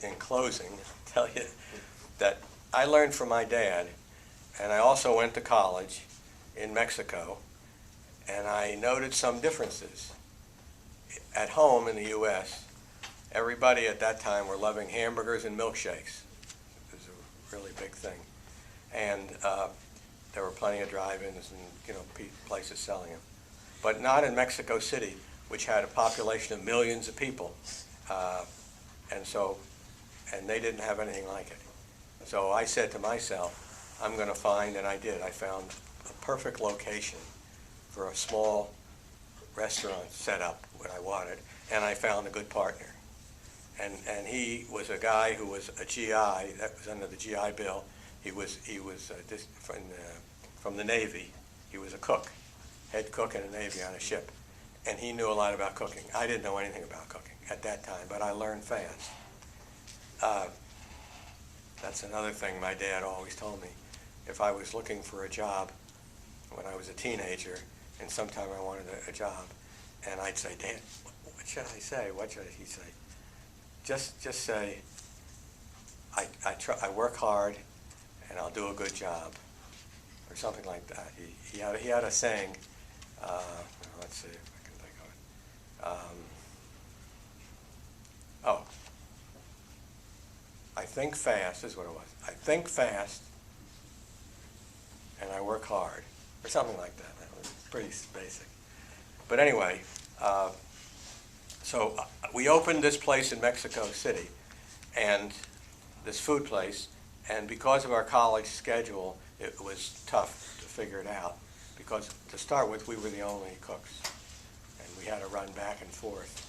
in closing, tell you that I learned from my dad, and I also went to college in Mexico, and I noted some differences. At home in the U.S., everybody at that time were loving hamburgers and milkshakes. It was a really big thing. And there were plenty of drive-ins and places selling them. But not in Mexico City, which had a population of millions of people. And they didn't have anything like it. So I said to myself, I'm going to find, and I did. I found a perfect location for a small restaurant set up what I wanted, and I found a good partner. And he was a guy who was a GI, that was under the GI Bill. He was from the Navy. He was a cook, head cook in the Navy on a ship. And he knew a lot about cooking. I didn't know anything about cooking at that time, but I learned fast. That's another thing my dad always told me. If I was looking for a job when I was a teenager, and sometime I wanted a job, and I'd say, Dad, what should I say? What should he say? Just say, I work hard, and I'll do a good job, or something like that. He had a saying. Let's see if I can think of it. I think fast is what it was. I think fast, and I work hard, or something like that. That was pretty basic. But anyway, so we opened this place in Mexico City, and this food place, and because of our college schedule, it was tough to figure it out, because to start with, we were the only cooks, and we had to run back and forth,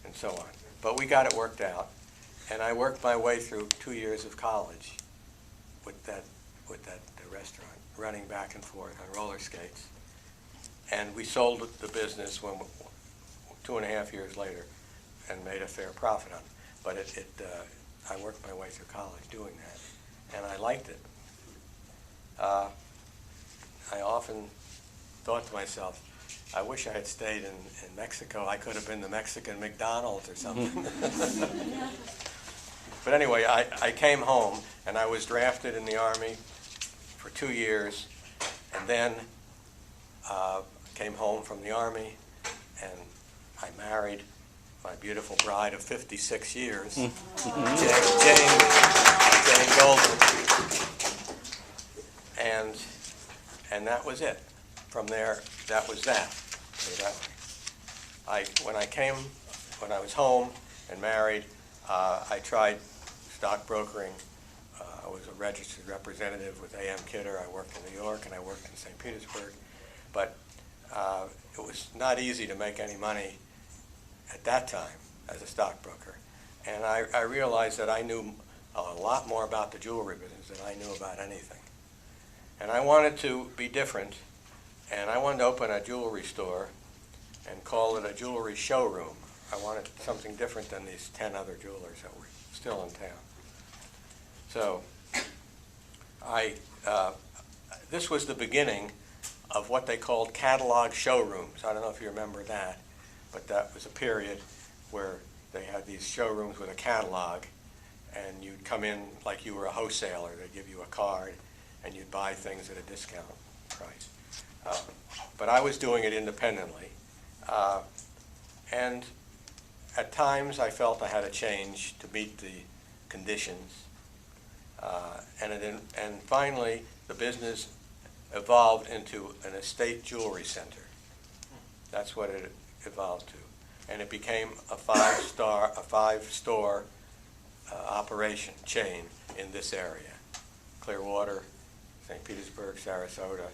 and so on. But we got it worked out, and I worked my way through 2 years of college with that restaurant, running back and forth on roller skates. And we sold the business 2.5 years later and made a fair profit on it. But I worked my way through college doing that, and I liked it. I often thought to myself, I wish I had stayed in Mexico. I could have been the Mexican McDonald's or something. But anyway, I came home, and I was drafted in the Army for 2 years, and then came home from the Army, and I married my beautiful bride of 56 years, Jane Golden. And that was it. From there, that was that. When I was home and married, I tried stockbrokering. I was a registered representative with A.M. Kidder. I worked in New York and I worked in St. Petersburg. But it was not easy to make any money at that time as a stockbroker. And I realized that I knew a lot more about the jewelry business than I knew about anything. And I wanted to be different, and I wanted to open a jewelry store and call it a jewelry showroom. I wanted something different than these 10 other jewelers that were still in town. So this was the beginning of what they called catalog showrooms. I don't know if you remember that, but that was a period where they had these showrooms with a catalog, and you'd come in like you were a wholesaler. They'd give you a card, and you'd buy things at a discount price. But I was doing it independently. And at times I felt I had to change to meet the conditions. And finally, the business evolved into an estate jewelry center. That's what it evolved to. And it became a five-store operation chain in this area. Clearwater, St. Petersburg, Sarasota,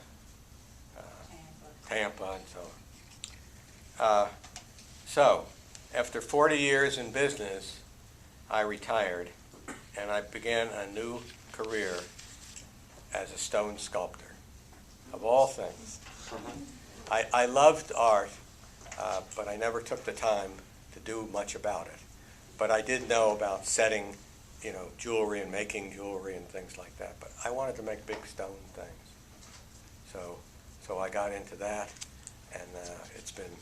Tampa, and so on. So, after 40 years in business, I retired, and I began a new career as a stone sculptor, of all things. I loved art, but I never took the time to do much about it. But I did know about setting, jewelry and making jewelry and things like that. But I wanted to make big stone things. So I got into that, and it's been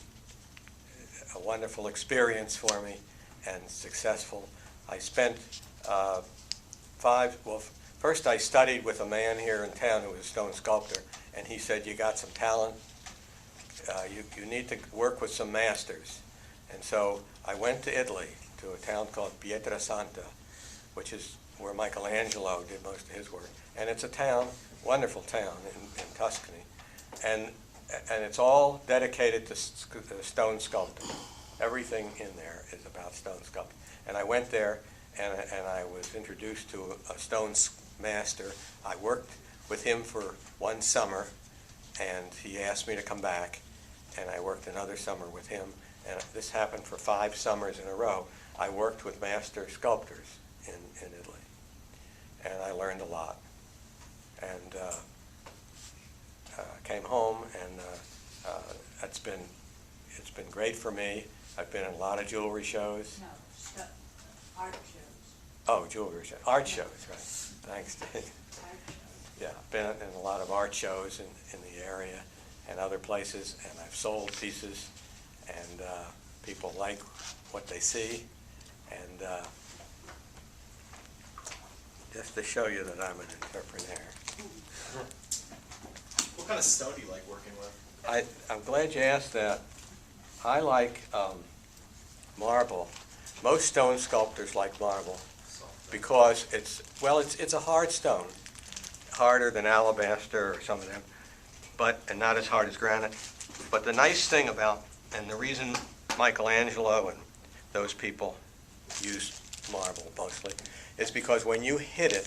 a wonderful experience for me and successful. I spent first I studied with a man here in town who was a stone sculptor, and he said, you got some talent, you need to work with some masters. And so I went to Italy, to a town called Pietrasanta, which is where Michelangelo did most of his work. And it's a town, wonderful town in Tuscany. And it's all dedicated to stone sculpting. Everything in there is about stone sculpting. And I went there, and I was introduced to a stone master. I worked with him for one summer, and he asked me to come back, and I worked another summer with him. And this happened for 5 summers in a row. I worked with master sculptors in Italy, and I learned a lot. And came home, and it's been great for me. I've been in a lot of jewelry shows. No, art shows. Oh, jewelry shows, art shows, right? Thanks, Dave. Art shows. Yeah, I've been in a lot of art shows in the area and other places, and I've sold pieces, and people like what they see, and just to show you that I'm an entrepreneur. What kind of stone do you like working with? I'm glad you asked that. I like marble. Most stone sculptors like marble because it's a hard stone, harder than alabaster or some of them, and not as hard as granite. But the nice thing about, and the reason Michelangelo and those people use marble mostly, is because when you hit it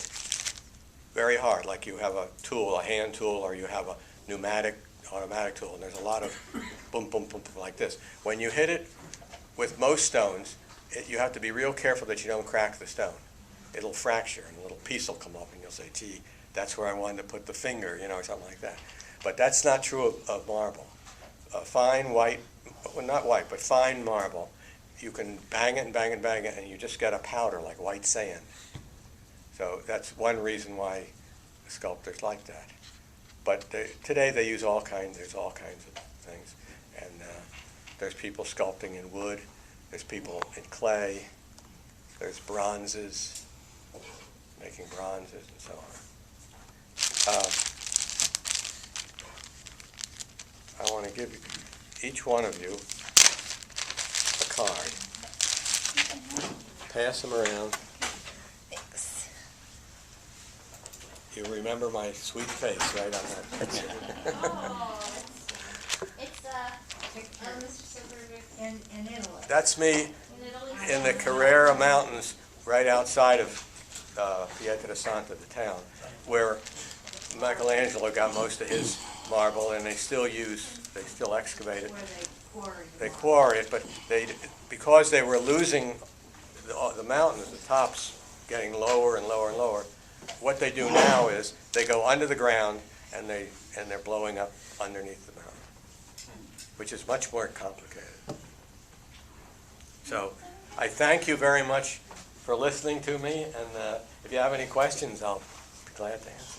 very hard, like you have a tool, a hand tool, or you have a pneumatic, automatic tool, and there's a lot of boom, boom, boom, boom like this. When you hit it with most stones, you have to be real careful that you don't crack the stone. It'll fracture, and a little piece will come up, and you'll say, gee, that's where I wanted to put the finger, or something like that. But that's not true of marble. Fine white, well, not white, but fine marble, you can bang it and bang it and bang it, and you just get a powder like white sand. So that's one reason why sculptors like that. But today they use there's all kinds of things. And there's people sculpting in wood, there's people in clay, there's bronzes, making bronzes and so on. I want to give each one of you a card. Pass them around. Thanks. You remember my sweet face right on that picture. Oh, it's Mr. Silverberg In Italy. That's me in Italy. in the Carrera Mountains right outside of Pietrasanta, the town, where Michelangelo got most of his marble, and they still excavate it. Where they quarry. They quarry it, but because they were losing the mountains, the tops getting lower and lower and lower, what they do now is they go under the ground and they're blowing up underneath the mountain, which is much more complicated. So I thank you very much for listening to me, and if you have any questions, I'll be glad to answer.